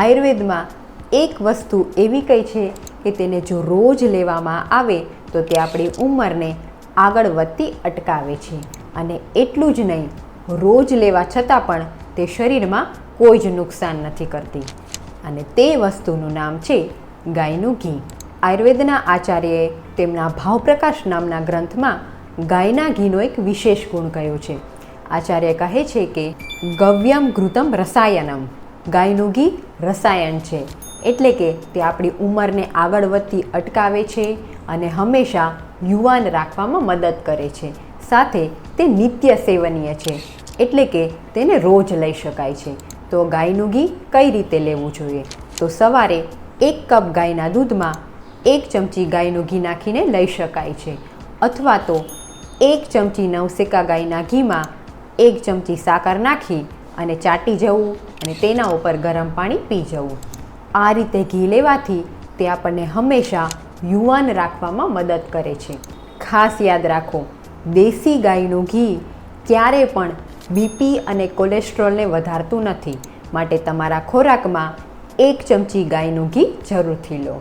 આયુર્વેદમાં એક વસ્તુ એવી કઈ છે કે તેને જો રોજ લેવામાં આવે તો તે આપણી ઉંમરને આગળ વધતી અટકાવે છે. અને એટલું જ નહીં, રોજ લેવા છતાં પણ તે શરીરમાં કોઈ જ નુકસાન નથી કરતી. અને તે વસ્તુનું નામ છે ગાયનું ઘી. આયુર્વેદના આચાર્યએ તેમના ભાવપ્રકાશ નામના ગ્રંથમાં ગાયના ઘીનો એક વિશેષ ગુણ કહ્યો છે. આચાર્ય કહે છે કે ગવ્યમ ઘૃતમ રસાયનમ, ગાયનું ઘી રસાયણ છે, એટલે કે તે આપણી ઉંમરને આગળ વધતી અટકાવે છે અને હંમેશા યુવાન રાખવામાં મદદ કરે છે. સાથે તે નિત્ય સેવનીય છે, એટલે કે તેને રોજ લઈ શકાય છે. તો ગાયનું ઘી કઈ રીતે લેવું જોઈએ? તો સવારે 1 કપ ગાયના દૂધમાં 1 ચમચી ગાયનું ઘી નાખીને લઈ શકાય છે, અથવા તો 1 ચમચી નવસેકા ગાયના ઘીમાં 1 ચમચી સાકર નાખી અને ચાટી જવું અને તેના ઉપર ગરમ પાણી પી જવું. આ રીતે ઘી લેવાથી તે આપણને હંમેશા યુવાન રાખવામાં મદદ કરે છે. ખાસ યાદ રાખો, દેશી ગાયનું ઘી ક્યારે પણ બીપી અને કોલેસ્ટ્રોલને વધારતું નથી. માટે તમારા ખોરાકમાં 1 ચમચી ગાયનું ઘી જરૂરથી લો.